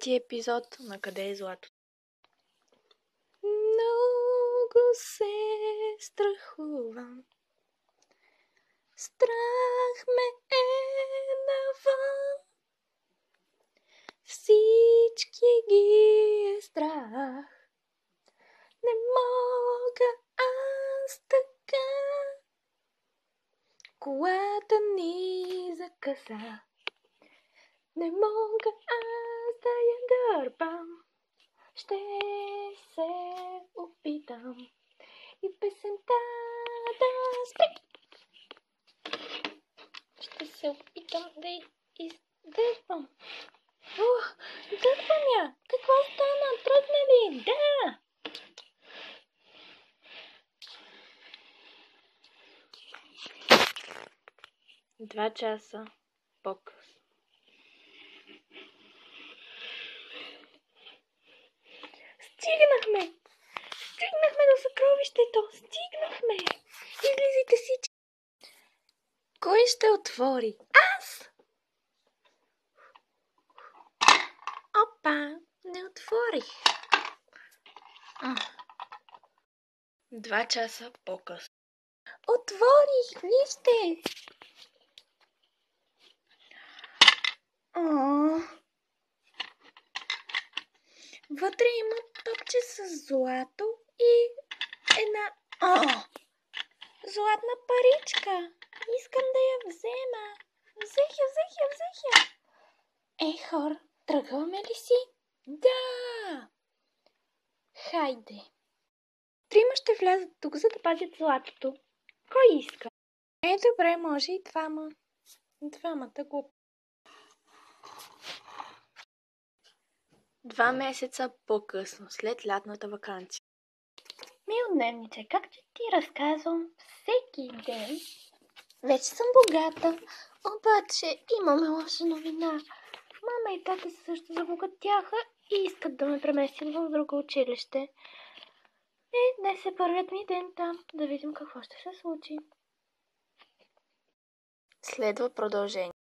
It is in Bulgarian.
Третия епизод на Къде е злато? Много се страхувам. Страх ме е навън. Всички ги е страх. Не мога аз така. Колата ни закъса. Не мога аз да я дърпам. Ще се опитам и песента да спи. Ще се опитам да издърпам. Дърпам я! Какво стана? Тръгна ли? Да! Два часа по-късно. Стигнахме! Стигнахме до съкровището! Стигнахме! Излизайте всички! Кой ще отвори? Аз! Опа! Не отворих! 2 часа по-късно. Отворих! Вижте! Вътре има топче с злато и една златна паричка. Искам да я взема. Взех я. Хор, тръгваме ли си? Да! Хайде. 3 ще влязат тук, за да пазят златото. Кой иска? Добре, може и 2. 2 глупи. 2 месеца по-късно, след лятната ваканция. Мил дневниче, както ти разказвам всеки ден, вече съм богата, обаче имаме лоша новина. Мама и тата също забогатяха и искат да ме преместят в друго училище. И днес е първият ми ден там, да видим какво ще се случи. Следва продължение.